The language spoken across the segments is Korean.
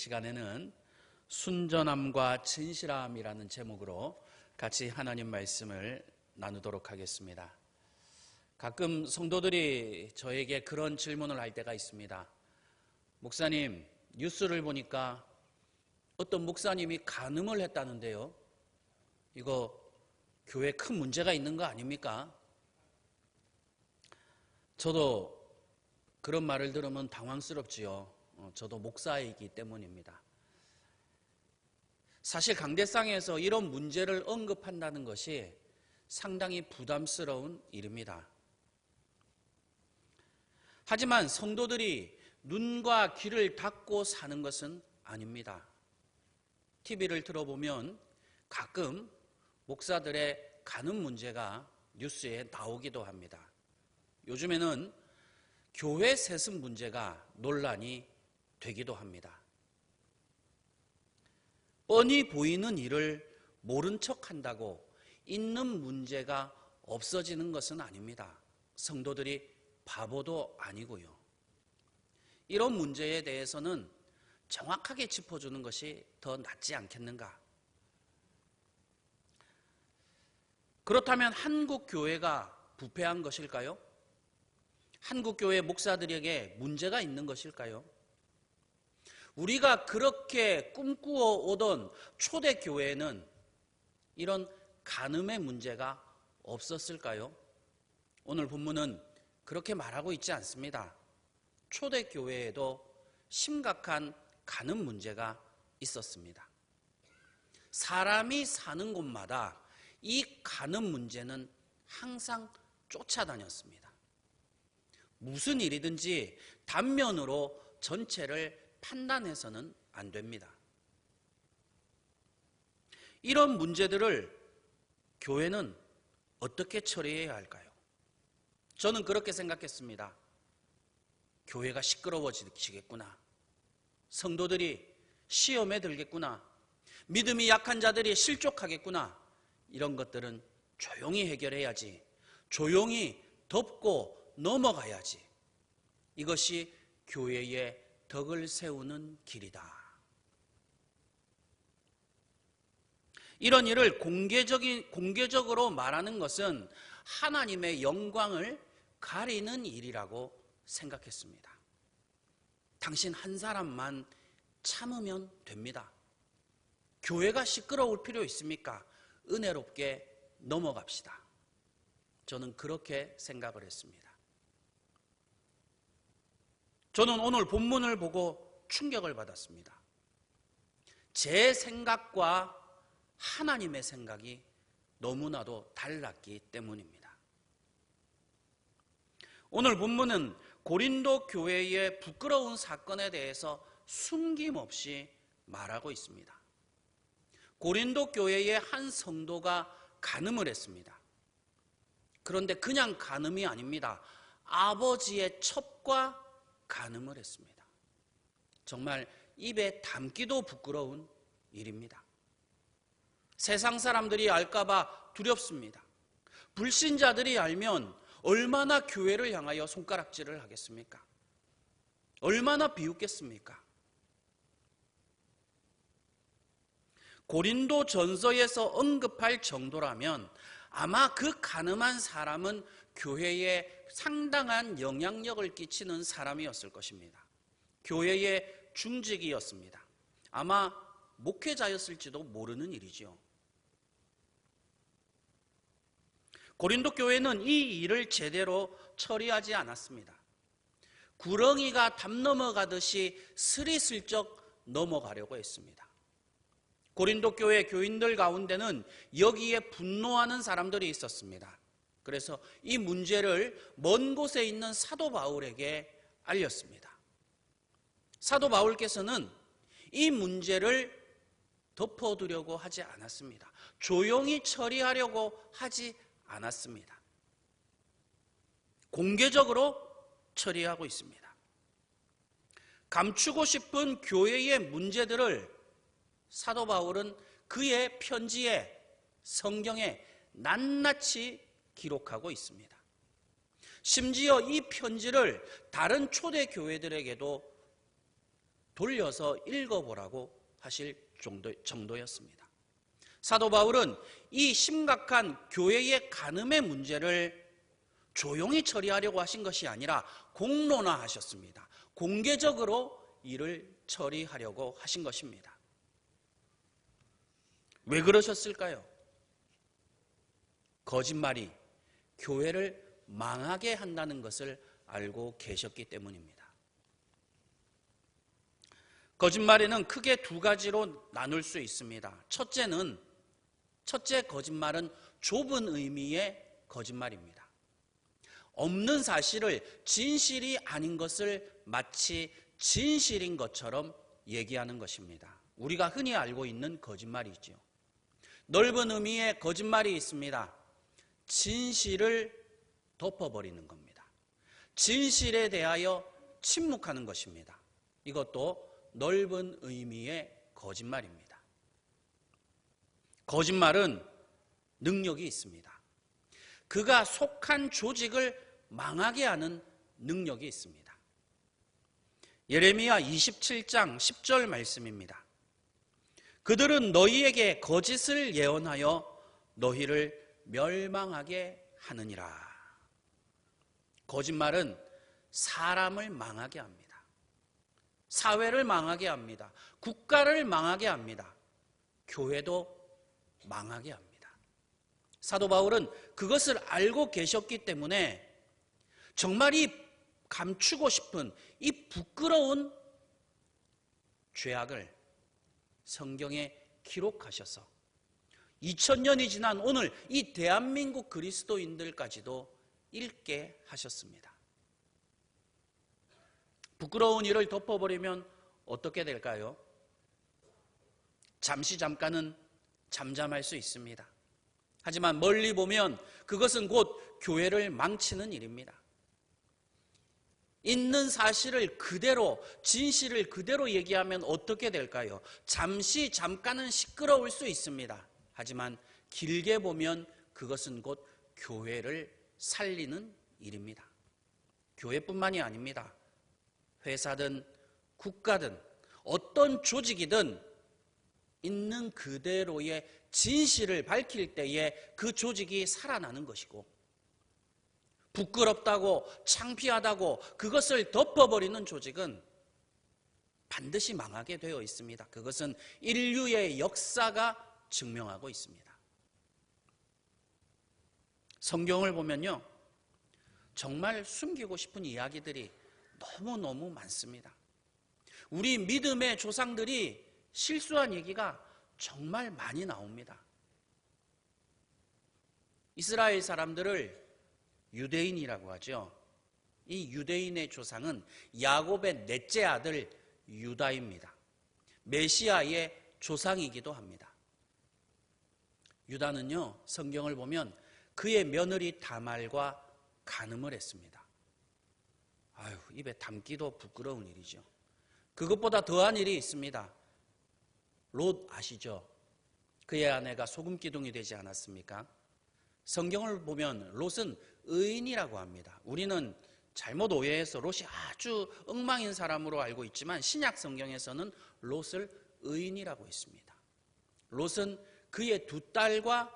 시간에는 순전함과 진실함이라는 제목으로 같이 하나님 말씀을 나누도록 하겠습니다. 가끔 성도들이 저에게 그런 질문을 할 때가 있습니다. 목사님, 뉴스를 보니까 어떤 목사님이 간음을 했다는데요. 이거 교회에 큰 문제가 있는 거 아닙니까? 저도 그런 말을 들으면 당황스럽지요. 저도 목사이기 때문입니다. 사실 강대상에서 이런 문제를 언급한다는 것이 상당히 부담스러운 일입니다. 하지만 성도들이 눈과 귀를 닫고 사는 것은 아닙니다. TV를 틀어보면 가끔 목사들의 간음 문제가 뉴스에 나오기도 합니다. 요즘에는 교회 세습 문제가 논란이 되기도 합니다. 뻔히 보이는 일을 모른 척한다고 있는 문제가 없어지는 것은 아닙니다. 성도들이 바보도 아니고요. 이런 문제에 대해서는 정확하게 짚어주는 것이 더 낫지 않겠는가? 그렇다면 한국 교회가 부패한 것일까요? 한국 교회 목사들에게 문제가 있는 것일까요? 우리가 그렇게 꿈꾸어 오던 초대 교회에는 이런 간음의 문제가 없었을까요? 오늘 본문은 그렇게 말하고 있지 않습니다. 초대 교회에도 심각한 간음 문제가 있었습니다. 사람이 사는 곳마다 이 간음 문제는 항상 쫓아다녔습니다. 무슨 일이든지 단면으로 전체를 판단해서는 안 됩니다. 이런 문제들을 교회는 어떻게 처리해야 할까요? 저는 그렇게 생각했습니다. 교회가 시끄러워지겠구나. 성도들이 시험에 들겠구나. 믿음이 약한 자들이 실족하겠구나. 이런 것들은 조용히 해결해야지. 조용히 덮고 넘어가야지. 이것이 교회의 덕을 세우는 길이다. 이런 일을 공개적으로 말하는 것은 하나님의 영광을 가리는 일이라고 생각했습니다. 당신 한 사람만 참으면 됩니다. 교회가 시끄러울 필요 있습니까? 은혜롭게 넘어갑시다. 저는 그렇게 생각을 했습니다. 저는 오늘 본문을 보고 충격을 받았습니다. 제 생각과 하나님의 생각이 너무나도 달랐기 때문입니다. 오늘 본문은 고린도 교회의 부끄러운 사건에 대해서 숨김없이 말하고 있습니다. 고린도 교회의 한 성도가 간음을 했습니다. 그런데 그냥 간음이 아닙니다. 아버지의 첩과 간음을 했습니다. 정말 입에 담기도 부끄러운 일입니다. 세상 사람들이 알까봐 두렵습니다. 불신자들이 알면 얼마나 교회를 향하여 손가락질을 하겠습니까? 얼마나 비웃겠습니까? 고린도 전서에서 언급할 정도라면 아마 그 간음한 사람은 교회에 상당한 영향력을 끼치는 사람이었을 것입니다. 교회의 중직이었습니다. 아마 목회자였을지도 모르는 일이죠. 고린도 교회는 이 일을 제대로 처리하지 않았습니다. 구렁이가 담 넘어가듯이 스리슬쩍 넘어가려고 했습니다. 고린도 교회 교인들 가운데는 여기에 분노하는 사람들이 있었습니다. 그래서 이 문제를 먼 곳에 있는 사도 바울에게 알렸습니다. 사도 바울께서는 이 문제를 덮어두려고 하지 않았습니다. 조용히 처리하려고 하지 않았습니다. 공개적으로 처리하고 있습니다. 감추고 싶은 교회의 문제들을 사도 바울은 그의 편지에, 성경에 낱낱이 기록하고 있습니다. 심지어 이 편지를 다른 초대 교회들에게도 돌려서 읽어보라고 하실 정도였습니다. 사도 바울은 이 심각한 교회의 간음의 문제를 조용히 처리하려고 하신 것이 아니라 공론화하셨습니다. 공개적으로 이를 처리하려고 하신 것입니다. 왜 그러셨을까요? 거짓말이 교회를 망하게 한다는 것을 알고 계셨기 때문입니다. 거짓말에는 크게 두 가지로 나눌 수 있습니다. 첫째 거짓말은 좁은 의미의 거짓말입니다. 없는 사실을 진실이 아닌 것을 마치 진실인 것처럼 얘기하는 것입니다. 우리가 흔히 알고 있는 거짓말이죠. 넓은 의미의 거짓말이 있습니다. 진실을 덮어버리는 겁니다. 진실에 대하여 침묵하는 것입니다. 이것도 넓은 의미의 거짓말입니다. 거짓말은 능력이 있습니다. 그가 속한 조직을 망하게 하는 능력이 있습니다. 예레미야 27장 10절 말씀입니다. 그들은 너희에게 거짓을 예언하여 너희를 멸망하게 하느니라. 거짓말은 사람을 망하게 합니다. 사회를 망하게 합니다. 국가를 망하게 합니다. 교회도 망하게 합니다. 사도 바울은 그것을 알고 계셨기 때문에 정말 이 감추고 싶은 이 부끄러운 죄악을 성경에 기록하셔서 2000년이 지난 오늘 이 대한민국 그리스도인들까지도 읽게 하셨습니다. 부끄러운 일을 덮어버리면 어떻게 될까요? 잠깐은 잠잠할 수 있습니다. 하지만 멀리 보면 그것은 곧 교회를 망치는 일입니다. 있는 사실을 그대로, 진실을 그대로 얘기하면 어떻게 될까요? 잠깐은 시끄러울 수 있습니다. 하지만 길게 보면 그것은 곧 교회를 살리는 일입니다. 교회뿐만이 아닙니다. 회사든 국가든 어떤 조직이든 있는 그대로의 진실을 밝힐 때에 그 조직이 살아나는 것이고, 부끄럽다고 창피하다고 그것을 덮어버리는 조직은 반드시 망하게 되어 있습니다. 그것은 인류의 역사가 증명하고 있습니다. 성경을 보면요, 정말 숨기고 싶은 이야기들이 너무너무 많습니다. 우리 믿음의 조상들이 실수한 얘기가 정말 많이 나옵니다. 이스라엘 사람들을 유대인이라고 하죠. 이 유대인의 조상은 야곱의 넷째 아들 유다입니다. 메시아의 조상이기도 합니다. 유다는요, 성경을 보면 그의 며느리 다말과 간음을 했습니다. 아유, 입에 담기도 부끄러운 일이죠. 그것보다 더한 일이 있습니다. 롯 아시죠? 그의 아내가 소금 기둥이 되지 않았습니까? 성경을 보면 롯은 의인이라고 합니다. 우리는 잘못 오해해서 롯이 아주 엉망인 사람으로 알고 있지만 신약 성경에서는 롯을 의인이라고 했습니다. 롯은 그의 두 딸과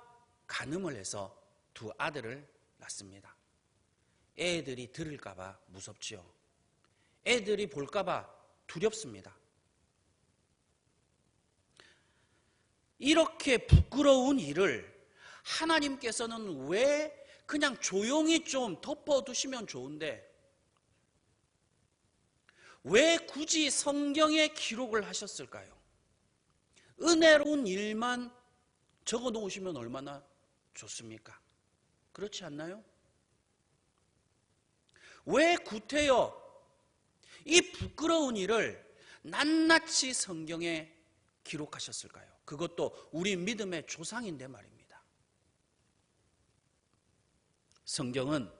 간음을 해서 두 아들을 낳습니다. 애들이 들을까 봐 무섭지요. 애들이 볼까 봐 두렵습니다. 이렇게 부끄러운 일을 하나님께서는 왜 그냥 조용히 좀 덮어두시면 좋은데 왜 굳이 성경에 기록을 하셨을까요? 은혜로운 일만 적어 놓으시면 얼마나 좋습니까? 그렇지 않나요? 왜 구태여 이 부끄러운 일을 낱낱이 성경에 기록하셨을까요? 그것도 우리 믿음의 조상인데 말입니다. 성경은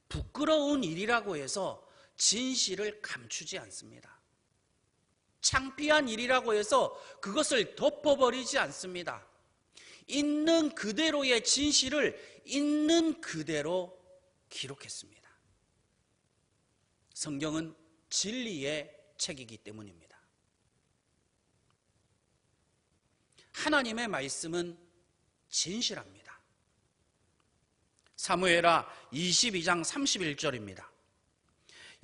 부끄러운 일이라고 해서 진실을 감추지 않습니다. 창피한 일이라고 해서 그것을 덮어버리지 않습니다. 있는 그대로의 진실을 있는 그대로 기록했습니다. 성경은 진리의 책이기 때문입니다. 하나님의 말씀은 진실합니다. 사무엘하 22장 31절입니다.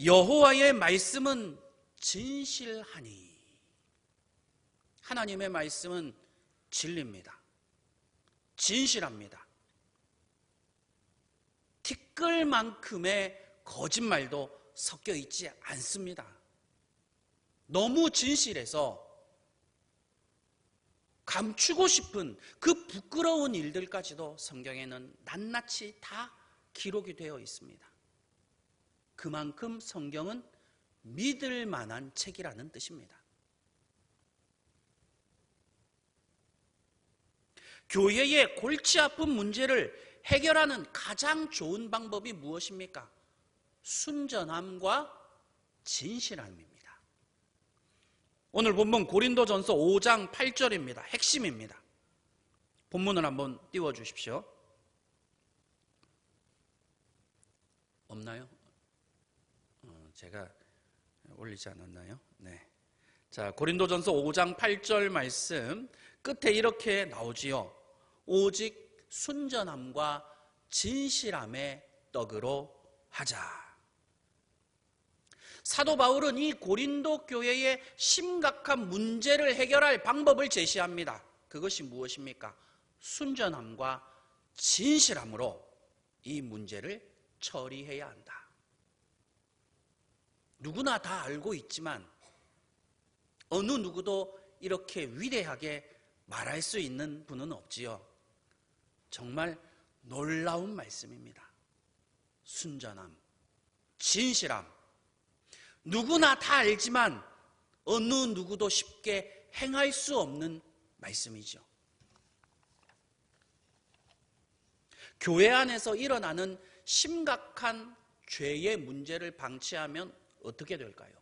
여호와의 말씀은 진실하니. 하나님의 말씀은 진리입니다. 진실합니다. 티끌만큼의 거짓말도 섞여 있지 않습니다. 너무 진실해서 감추고 싶은 그 부끄러운 일들까지도 성경에는 낱낱이 다 기록이 되어 있습니다. 그만큼 성경은 믿을 만한 책이라는 뜻입니다. 교회의 골치 아픈 문제를 해결하는 가장 좋은 방법이 무엇입니까? 순전함과 진실함입니다. 오늘 본문 고린도전서 5장 8절입니다. 핵심입니다. 본문을 한번 띄워주십시오. 없나요? 제가 올리지 않았나요? 네. 자, 고린도전서 5장 8절 말씀 끝에 이렇게 나오지요. 오직 순전함과 진실함의 떡으로 하자. 사도 바울은 이 고린도 교회의 심각한 문제를 해결할 방법을 제시합니다. 그것이 무엇입니까? 순전함과 진실함으로 이 문제를 처리해야 한다. 누구나 다 알고 있지만 어느 누구도 이렇게 위대하게 말할 수 있는 분은 없지요. 정말 놀라운 말씀입니다. 순전함, 진실함. 누구나 다 알지만 어느 누구도 쉽게 행할 수 없는 말씀이죠. 교회 안에서 일어나는 심각한 죄의 문제를 방치하면 어떻게 될까요?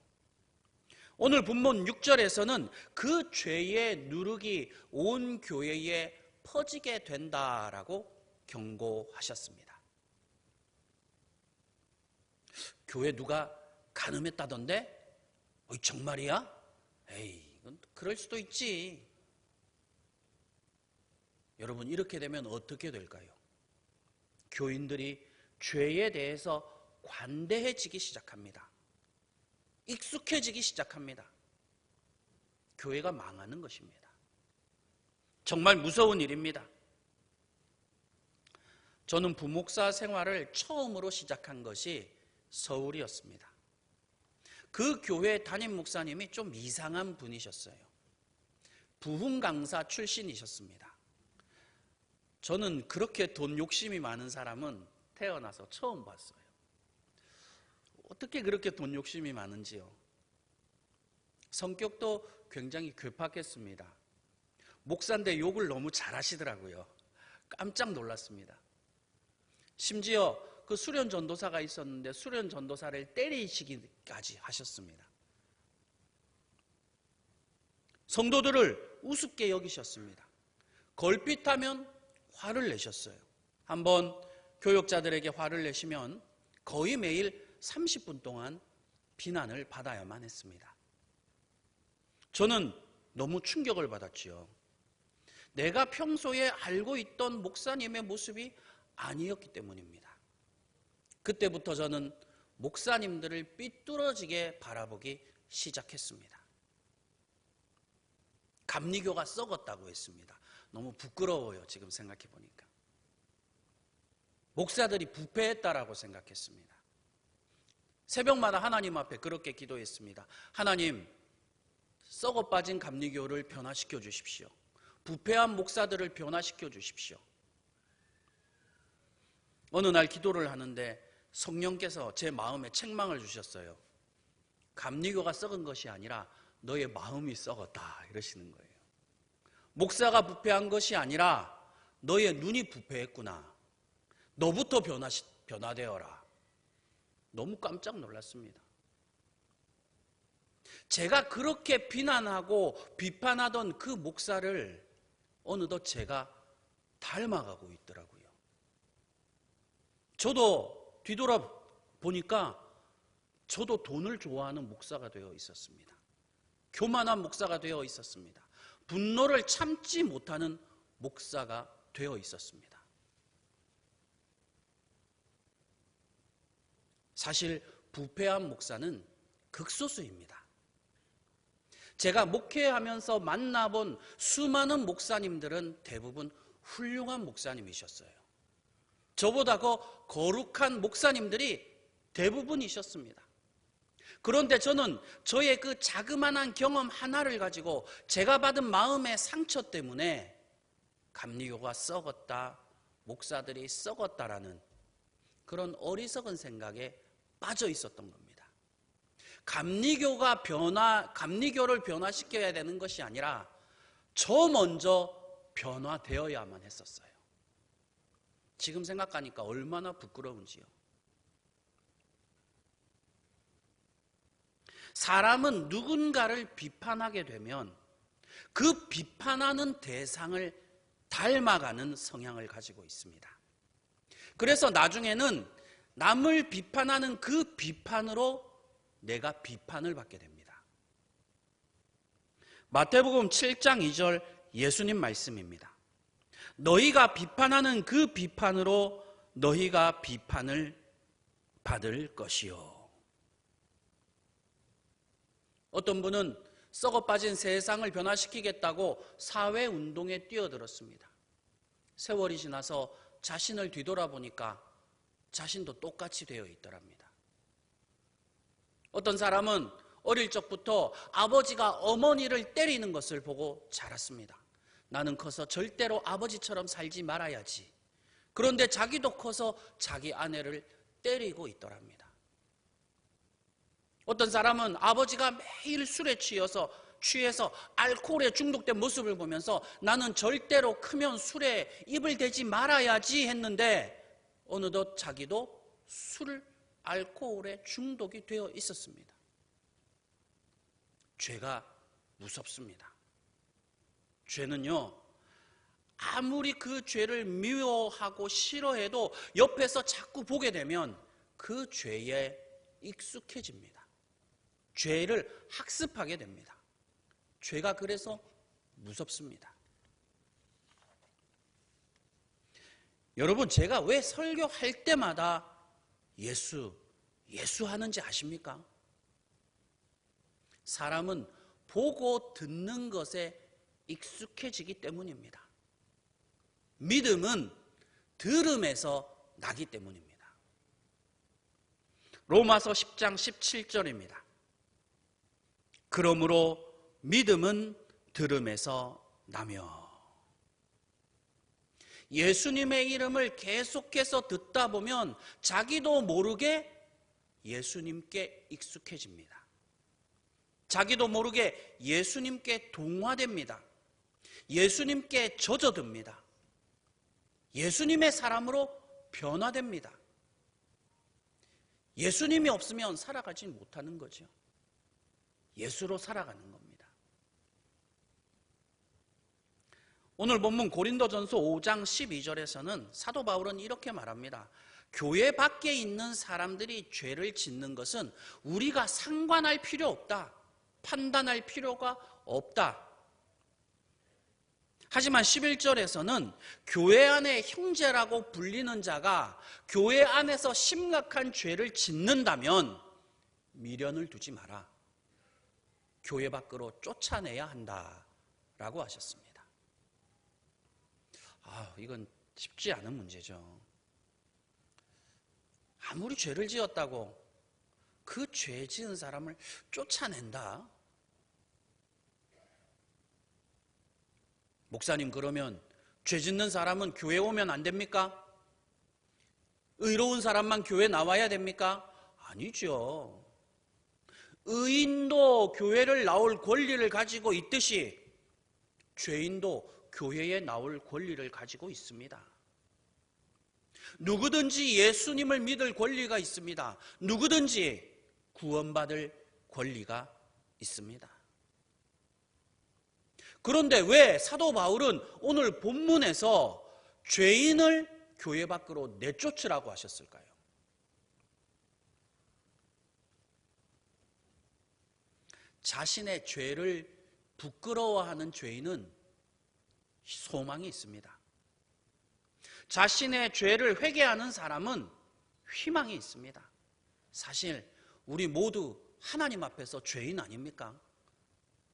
오늘 본문 6절에서는 그 죄의 누룩이 온 교회에 퍼지게 된다라고 경고하셨습니다. 교회 누가 간음했다던데? 정말이야? 에이, 이건 그럴 수도 있지. 여러분, 이렇게 되면 어떻게 될까요? 교인들이 죄에 대해서 관대해지기 시작합니다. 익숙해지기 시작합니다. 교회가 망하는 것입니다. 정말 무서운 일입니다. 저는 부목사 생활을 처음으로 시작한 것이 서울이었습니다. 그 교회 담임 목사님이 좀 이상한 분이셨어요. 부흥 강사 출신이셨습니다. 저는 그렇게 돈 욕심이 많은 사람은 태어나서 처음 봤어요. 어떻게 그렇게 돈 욕심이 많은지요. 성격도 굉장히 괴팍했습니다. 목사인데 욕을 너무 잘하시더라고요. 깜짝 놀랐습니다. 심지어 그 수련 전도사가 있었는데 수련 전도사를 때리시기까지 하셨습니다. 성도들을 우습게 여기셨습니다. 걸핏하면 화를 내셨어요. 한번 교역자들에게 화를 내시면 거의 매일 30분 동안 비난을 받아야만 했습니다. 저는 너무 충격을 받았지요. 내가 평소에 알고 있던 목사님의 모습이 아니었기 때문입니다. 그때부터 저는 목사님들을 삐뚤어지게 바라보기 시작했습니다. 감리교가 썩었다고 했습니다. 너무 부끄러워요, 지금 생각해 보니까. 목사들이 부패했다라고 생각했습니다. 새벽마다 하나님 앞에 그렇게 기도했습니다. 하나님, 썩어 빠진 감리교를 변화시켜 주십시오. 부패한 목사들을 변화시켜 주십시오. 어느 날 기도를 하는데 성령께서 제 마음에 책망을 주셨어요. 감리교가 썩은 것이 아니라 너의 마음이 썩었다 이러시는 거예요. 목사가 부패한 것이 아니라 너의 눈이 부패했구나. 너부터 변화되어라. 너무 깜짝 놀랐습니다. 제가 그렇게 비난하고 비판하던 그 목사를 어느덧 제가 닮아가고 있더라고요. 저도 뒤돌아보니까 저도 돈을 좋아하는 목사가 되어 있었습니다. 교만한 목사가 되어 있었습니다. 분노를 참지 못하는 목사가 되어 있었습니다. 사실 부패한 목사는 극소수입니다. 제가 목회하면서 만나본 수많은 목사님들은 대부분 훌륭한 목사님이셨어요. 저보다 더 거룩한 목사님들이 대부분이셨습니다. 그런데 저는 저의 그 자그마한 경험 하나를 가지고 제가 받은 마음의 상처 때문에 감리교가 썩었다, 목사들이 썩었다라는 그런 어리석은 생각에 빠져 있었던 겁니다. 감리교를 변화시켜야 되는 것이 아니라 저 먼저 변화되어야만 했었어요. 지금 생각하니까 얼마나 부끄러운지요. 사람은 누군가를 비판하게 되면 그 비판하는 대상을 닮아가는 성향을 가지고 있습니다. 그래서 나중에는 남을 비판하는 그 비판으로 내가 비판을 받게 됩니다. 마태복음 7장 2절 예수님 말씀입니다. 너희가 비판하는 그 비판으로 너희가 비판을 받을 것이요. 어떤 분은 썩어빠진 세상을 변화시키겠다고 사회운동에 뛰어들었습니다. 세월이 지나서 자신을 뒤돌아보니까 자신도 똑같이 되어 있더랍니다. 어떤 사람은 어릴 적부터 아버지가 어머니를 때리는 것을 보고 자랐습니다. 나는 커서 절대로 아버지처럼 살지 말아야지. 그런데 자기도 커서 자기 아내를 때리고 있더랍니다. 어떤 사람은 아버지가 매일 술에 취해서 알코올에 중독된 모습을 보면서 나는 절대로 크면 술에 입을 대지 말아야지 했는데 어느덧 자기도 알코올에 중독이 되어 있었습니다. 죄가 무섭습니다. 죄는요, 아무리 그 죄를 미워하고 싫어해도 옆에서 자꾸 보게 되면 그 죄에 익숙해집니다. 죄를 학습하게 됩니다. 죄가 그래서 무섭습니다. 여러분, 제가 왜 설교할 때마다 예수 하는지 아십니까? 사람은 보고 듣는 것에 익숙해지기 때문입니다. 믿음은 들음에서 나기 때문입니다. 로마서 10장 17절입니다. 그러므로 믿음은 들음에서 나며. 예수님의 이름을 계속해서 듣다 보면 자기도 모르게 예수님께 익숙해집니다. 자기도 모르게 예수님께 동화됩니다. 예수님께 젖어듭니다. 예수님의 사람으로 변화됩니다. 예수님이 없으면 살아가지 못하는 거죠. 예수로 살아가는 겁니다. 오늘 본문 고린도전서 5장 12절에서는 사도 바울은 이렇게 말합니다. 교회 밖에 있는 사람들이 죄를 짓는 것은 우리가 상관할 필요 없다. 판단할 필요가 없다. 하지만 11절에서는 교회 안에 형제라고 불리는 자가 교회 안에서 심각한 죄를 짓는다면 미련을 두지 마라. 교회 밖으로 쫓아내야 한다라고 하셨습니다. 이건 쉽지 않은 문제죠. 아무리 죄를 지었다고 그 죄 지은 사람을 쫓아낸다? 목사님, 그러면 죄 짓는 사람은 교회 오면 안 됩니까? 의로운 사람만 교회 나와야 됩니까? 아니죠. 의인도 교회를 나올 권리를 가지고 있듯이 죄인도 교회에 나올 권리를 가지고 있습니다. 누구든지 예수님을 믿을 권리가 있습니다. 누구든지 구원받을 권리가 있습니다. 그런데 왜 사도 바울은 오늘 본문에서 죄인을 교회 밖으로 내쫓으라고 하셨을까요? 자신의 죄를 부끄러워하는 죄인은 소망이 있습니다. 자신의 죄를 회개하는 사람은 희망이 있습니다. 사실 우리 모두 하나님 앞에서 죄인 아닙니까?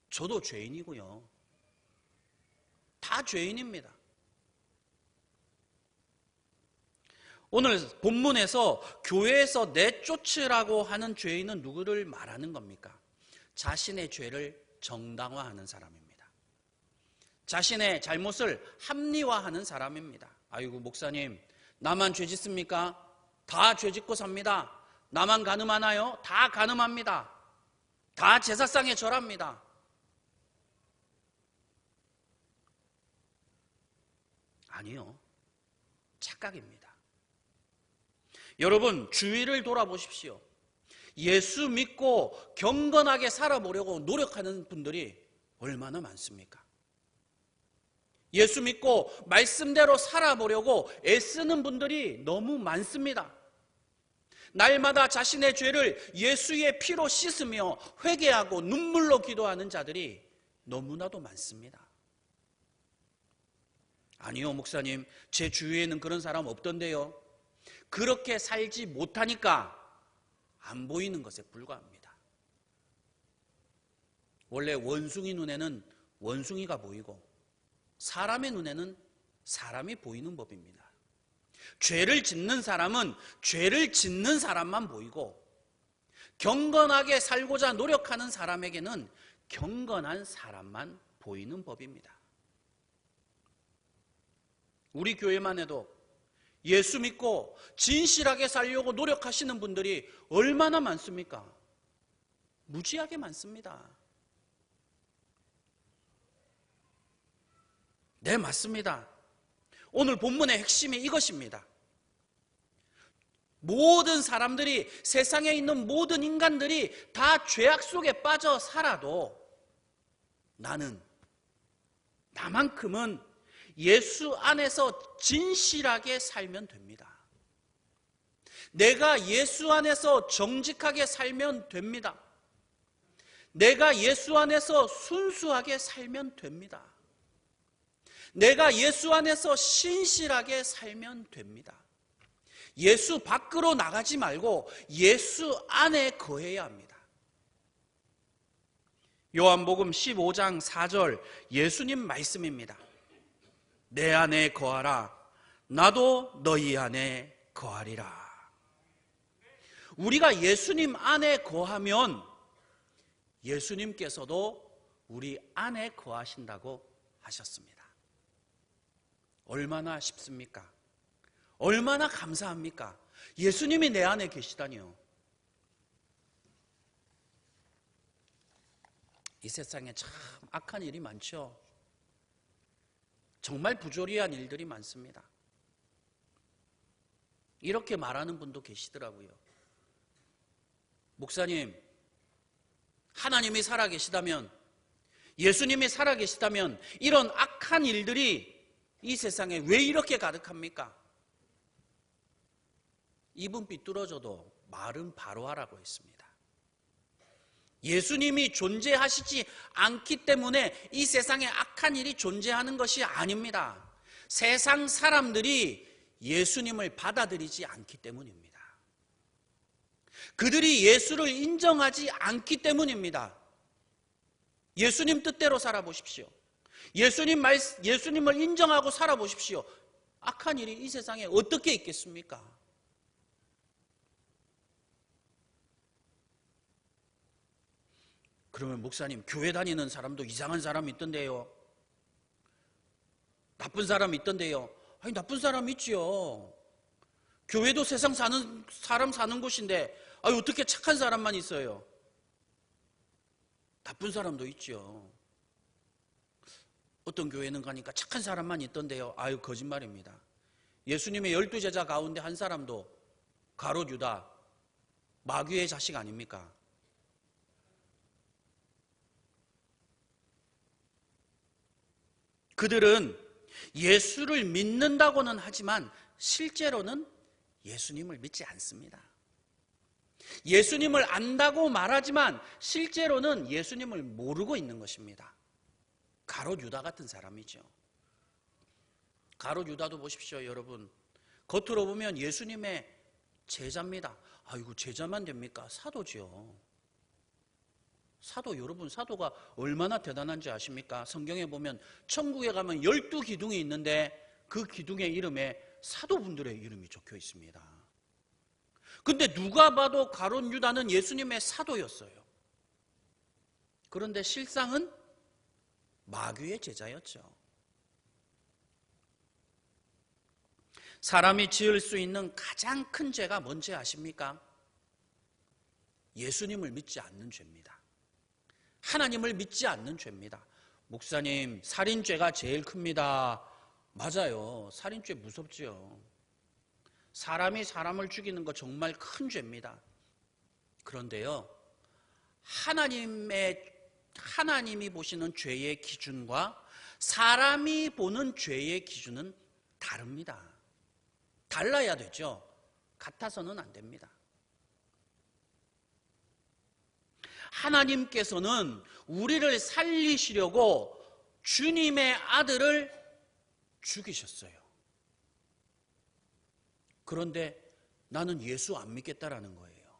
저도 죄인이고요. 다 죄인입니다. 오늘 본문에서 교회에서 내쫓으라고 하는 죄인은 누구를 말하는 겁니까? 자신의 죄를 정당화하는 사람입니다. 자신의 잘못을 합리화하는 사람입니다. 아이고 목사님, 나만 죄 짓습니까? 다 죄 짓고 삽니다. 나만 간음하나요? 다 간음합니다. 다 제사상에 절합니다. 아니요, 착각입니다. 여러분, 주위를 돌아보십시오. 예수 믿고 경건하게 살아보려고 노력하는 분들이 얼마나 많습니까? 예수 믿고 말씀대로 살아보려고 애쓰는 분들이 너무 많습니다. 날마다 자신의 죄를 예수의 피로 씻으며 회개하고 눈물로 기도하는 자들이 너무나도 많습니다. 아니요, 목사님, 제 주위에는 그런 사람 없던데요. 그렇게 살지 못하니까 안 보이는 것에 불과합니다. 원래 원숭이 눈에는 원숭이가 보이고 사람의 눈에는 사람이 보이는 법입니다. 죄를 짓는 사람은 죄를 짓는 사람만 보이고 경건하게 살고자 노력하는 사람에게는 경건한 사람만 보이는 법입니다. 우리 교회만 해도 예수 믿고 진실하게 살려고 노력하시는 분들이 얼마나 많습니까? 무지하게 많습니다. 네, 맞습니다. 오늘 본문의 핵심이 이것입니다. 모든 사람들이, 세상에 있는 모든 인간들이 다 죄악 속에 빠져 살아도 나만큼은 예수 안에서 진실하게 살면 됩니다. 내가 예수 안에서 정직하게 살면 됩니다. 내가 예수 안에서 순수하게 살면 됩니다. 내가 예수 안에서 신실하게 살면 됩니다. 예수 밖으로 나가지 말고 예수 안에 거해야 합니다. 요한복음 15장 4절 예수님 말씀입니다. 내 안에 거하라. 나도 너희 안에 거하리라. 우리가 예수님 안에 거하면 예수님께서도 우리 안에 거하신다고 하셨습니다. 얼마나 쉽습니까? 얼마나 감사합니까? 예수님이 내 안에 계시다니요. 이 세상에 참 악한 일이 많죠. 정말 부조리한 일들이 많습니다. 이렇게 말하는 분도 계시더라고요. 목사님, 하나님이 살아계시다면, 예수님이 살아계시다면 이런 악한 일들이 이 세상에 왜 이렇게 가득합니까? 입은 삐뚤어져도 말은 바로 하라고 했습니다. 예수님이 존재하시지 않기 때문에 이 세상에 악한 일이 존재하는 것이 아닙니다. 세상 사람들이 예수님을 받아들이지 않기 때문입니다. 그들이 예수를 인정하지 않기 때문입니다. 예수님 뜻대로 살아보십시오. 예수님을 인정하고 살아보십시오. 악한 일이 이 세상에 어떻게 있겠습니까? 그러면 목사님, 교회 다니는 사람도 이상한 사람이 있던데요. 나쁜 사람이 있던데요. 아니, 나쁜 사람 있지요. 교회도 세상 사람 사는 곳인데 어떻게 착한 사람만 있어요? 나쁜 사람도 있지요. 어떤 교회는 가니까 착한 사람만 있던데요. 거짓말입니다. 예수님의 12제자 가운데 한 사람도 가롯 유다, 마귀의 자식 아닙니까? 그들은 예수를 믿는다고는 하지만 실제로는 예수님을 믿지 않습니다. 예수님을 안다고 말하지만 실제로는 예수님을 모르고 있는 것입니다. 가롯 유다 같은 사람이죠. 가롯 유다도 보십시오, 여러분. 겉으로 보면 예수님의 제자입니다. 아이고, 제자만 됩니까? 사도지요. 사도, 여러분, 사도가 얼마나 대단한지 아십니까? 성경에 보면 천국에 가면 12기둥이 있는데 그 기둥의 이름에 사도분들의 이름이 적혀 있습니다. 근데 누가 봐도 가롯 유다는 예수님의 사도였어요. 그런데 실상은 마귀의 제자였죠. 사람이 지을 수 있는 가장 큰 죄가 뭔지 아십니까? 예수님을 믿지 않는 죄입니다. 하나님을 믿지 않는 죄입니다. 목사님, 살인죄가 제일 큽니다. 맞아요. 살인죄 무섭지요. 사람이 사람을 죽이는 거 정말 큰 죄입니다. 그런데요, 하나님이 보시는 죄의 기준과 사람이 보는 죄의 기준은 다릅니다. 달라야 되죠. 같아서는 안 됩니다. 하나님께서는 우리를 살리시려고 주님의 아들을 죽이셨어요. 그런데 나는 예수 안 믿겠다라는 거예요.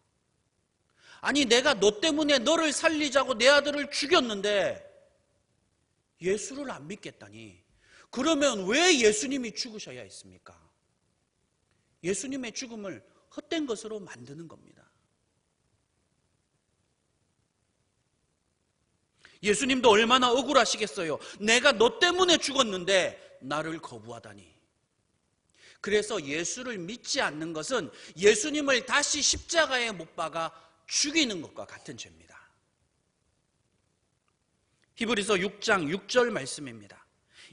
아니, 내가 너 때문에 너를 살리자고 내 아들을 죽였는데 예수를 안 믿겠다니. 그러면 왜 예수님이 죽으셔야 했습니까? 예수님의 죽음을 헛된 것으로 만드는 겁니다. 예수님도 얼마나 억울하시겠어요. 내가 너 때문에 죽었는데 나를 거부하다니. 그래서 예수를 믿지 않는 것은 예수님을 다시 십자가에 못 박아 죽이는 것과 같은 죄입니다. 히브리서 6장 6절 말씀입니다.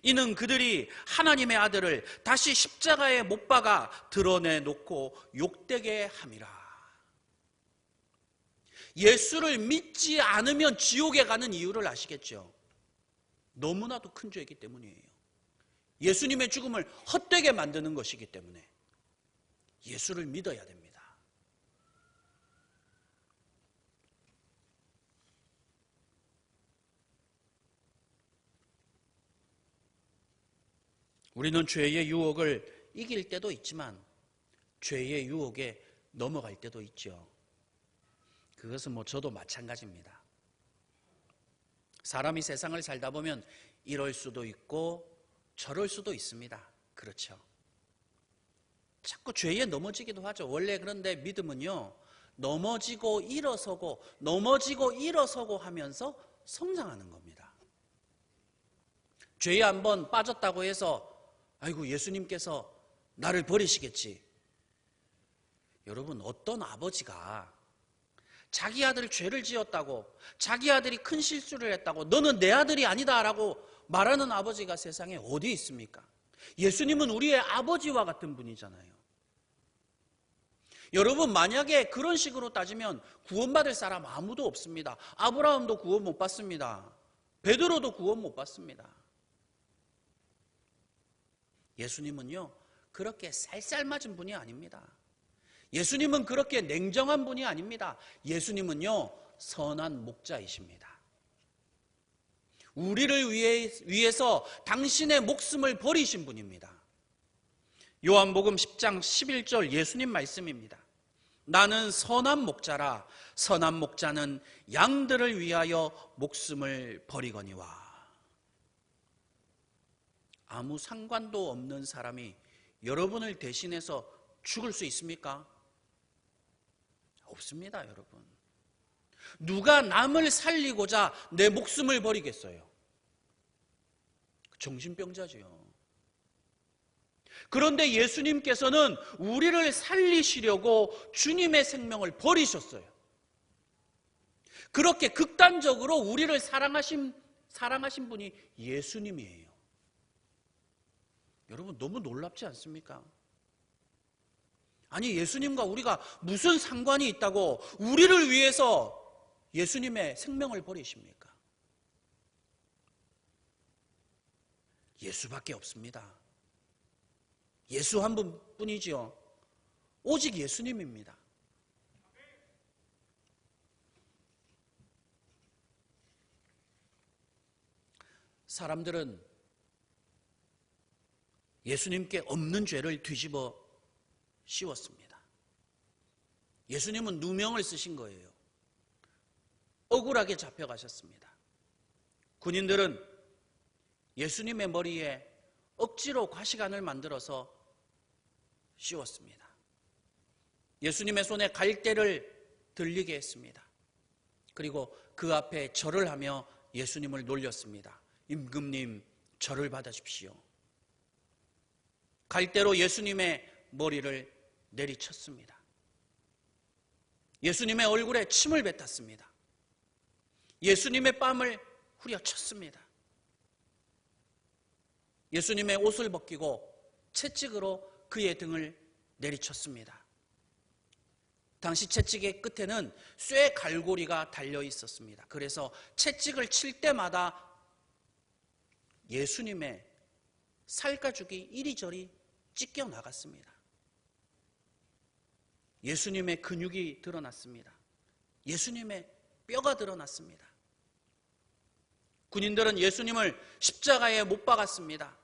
이는 그들이 하나님의 아들을 다시 십자가에 못 박아 드러내놓고 욕되게 함이라. 예수를 믿지 않으면 지옥에 가는 이유를 아시겠죠? 너무나도 큰 죄이기 때문이에요. 예수님의 죽음을 헛되게 만드는 것이기 때문에 예수를 믿어야 됩니다. 우리는 죄의 유혹을 이길 때도 있지만 죄의 유혹에 넘어갈 때도 있죠. 그것은 저도 마찬가지입니다. 사람이 세상을 살다 보면 이럴 수도 있고 저럴 수도 있습니다. 그렇죠. 자꾸 죄에 넘어지기도 하죠. 원래 그런데 믿음은요, 넘어지고 일어서고 하면서 성장하는 겁니다. 죄에 한번 빠졌다고 해서 아이고, 예수님께서 나를 버리시겠지. 여러분, 어떤 아버지가 자기 아들 죄를 지었다고, 자기 아들이 큰 실수를 했다고, 너는 내 아들이 아니다라고 말하는 아버지가 세상에 어디 있습니까? 예수님은 우리의 아버지와 같은 분이잖아요. 여러분, 만약에 그런 식으로 따지면 구원받을 사람 아무도 없습니다. 아브라함도 구원 못 받습니다. 베드로도 구원 못 받습니다. 예수님은요, 그렇게 쌀쌀맞은 분이 아닙니다. 예수님은 그렇게 냉정한 분이 아닙니다. 예수님은요, 선한 목자이십니다. 우리를 위해서 당신의 목숨을 버리신 분입니다. 요한복음 10장 11절 예수님 말씀입니다. 나는 선한 목자라. 선한 목자는 양들을 위하여 목숨을 버리거니와. 아무 상관도 없는 사람이 여러분을 대신해서 죽을 수 있습니까? 없습니다, 여러분. 누가 남을 살리고자 내 목숨을 버리겠어요? 정신병자지요. 그런데 예수님께서는 우리를 살리시려고 주님의 생명을 버리셨어요. 그렇게 극단적으로 우리를 사랑하신 분이 예수님이에요. 여러분, 너무 놀랍지 않습니까? 아니, 예수님과 우리가 무슨 상관이 있다고 우리를 위해서 예수님의 생명을 버리십니까? 예수밖에 없습니다. 예수 한 분뿐이지요. 오직 예수님입니다. 사람들은 예수님께 없는 죄를 뒤집어 씌웠습니다. 예수님은 누명을 쓰신 거예요. 억울하게 잡혀가셨습니다. 군인들은 예수님의 머리에 억지로 과시관을 만들어서 씌웠습니다. 예수님의 손에 갈대를 들리게 했습니다. 그리고 그 앞에 절을 하며 예수님을 놀렸습니다. 임금님, 절을 받으십시오. 갈대로 예수님의 머리를 내리쳤습니다. 예수님의 얼굴에 침을 뱉었습니다. 예수님의 뺨을 후려쳤습니다. 예수님의 옷을 벗기고 채찍으로 그의 등을 내리쳤습니다. 당시 채찍의 끝에는 쇠 갈고리가 달려 있었습니다. 그래서 채찍을 칠 때마다 예수님의 살가죽이 이리저리 찢겨 나갔습니다. 예수님의 근육이 드러났습니다. 예수님의 뼈가 드러났습니다. 군인들은 예수님을 십자가에 못 박았습니다.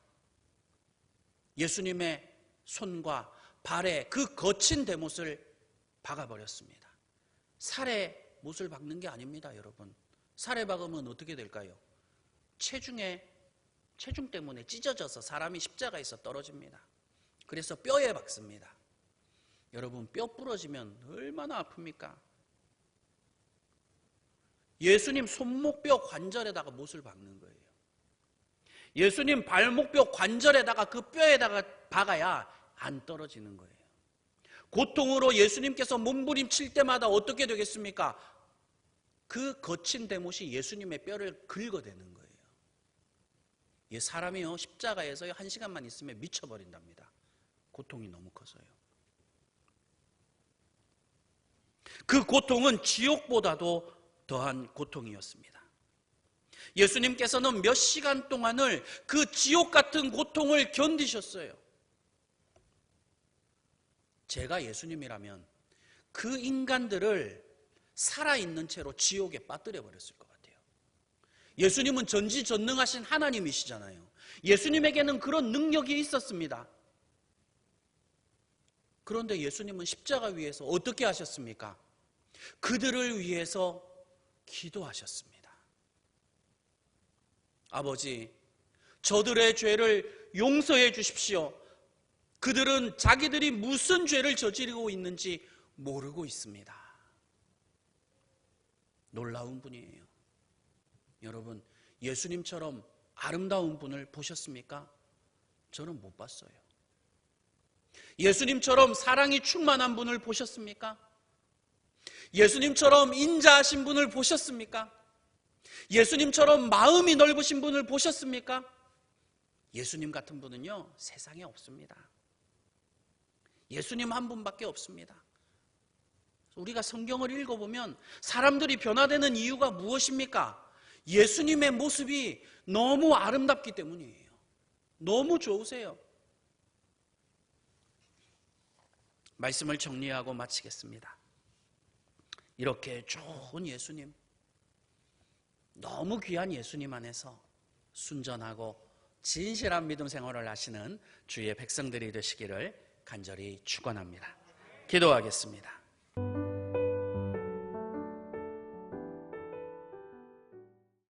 예수님의 손과 발에 그 거친 대못을 박아버렸습니다. 살에 못을 박는 게 아닙니다, 여러분. 살에 박으면 어떻게 될까요? 체중 때문에 찢어져서 사람이 십자가에서 떨어집니다. 그래서 뼈에 박습니다. 여러분, 뼈 부러지면 얼마나 아픕니까? 예수님 손목뼈 관절에다가 못을 박는 거예요. 예수님 발목뼈 관절에다가 그 뼈에다가 박아야 안 떨어지는 거예요. 고통으로 예수님께서 몸부림칠 때마다 어떻게 되겠습니까? 그 거친 대못이 예수님의 뼈를 긁어대는 거예요. 사람이요, 십자가에서 1시간만 있으면 미쳐버린답니다. 고통이 너무 커서요. 그 고통은 지옥보다도 더한 고통이었습니다. 예수님께서는 몇 시간 동안을 그 지옥 같은 고통을 견디셨어요. 제가 예수님이라면 그 인간들을 살아있는 채로 지옥에 빠뜨려 버렸을 것 같아요. 예수님은 전지전능하신 하나님이시잖아요. 예수님에게는 그런 능력이 있었습니다. 그런데 예수님은 십자가 위에서 어떻게 하셨습니까? 그들을 위해서 기도하셨습니다. 아버지, 저들의 죄를 용서해 주십시오. 그들은 자기들이 무슨 죄를 저지르고 있는지 모르고 있습니다. 놀라운 분이에요. 여러분, 예수님처럼 아름다운 분을 보셨습니까? 저는 못 봤어요. 예수님처럼 사랑이 충만한 분을 보셨습니까? 예수님처럼 인자하신 분을 보셨습니까? 예수님처럼 마음이 넓으신 분을 보셨습니까? 예수님 같은 분은요, 세상에 없습니다. 예수님 한 분밖에 없습니다. 우리가 성경을 읽어보면 사람들이 변화되는 이유가 무엇입니까? 예수님의 모습이 너무 아름답기 때문이에요. 너무 좋으세요. 말씀을 정리하고 마치겠습니다. 이렇게 좋은 예수님, 너무 귀한 예수님 안에서 순전하고 진실한 믿음 생활을 하시는 주의 백성들이 되시기를 간절히 축원합니다. 기도하겠습니다.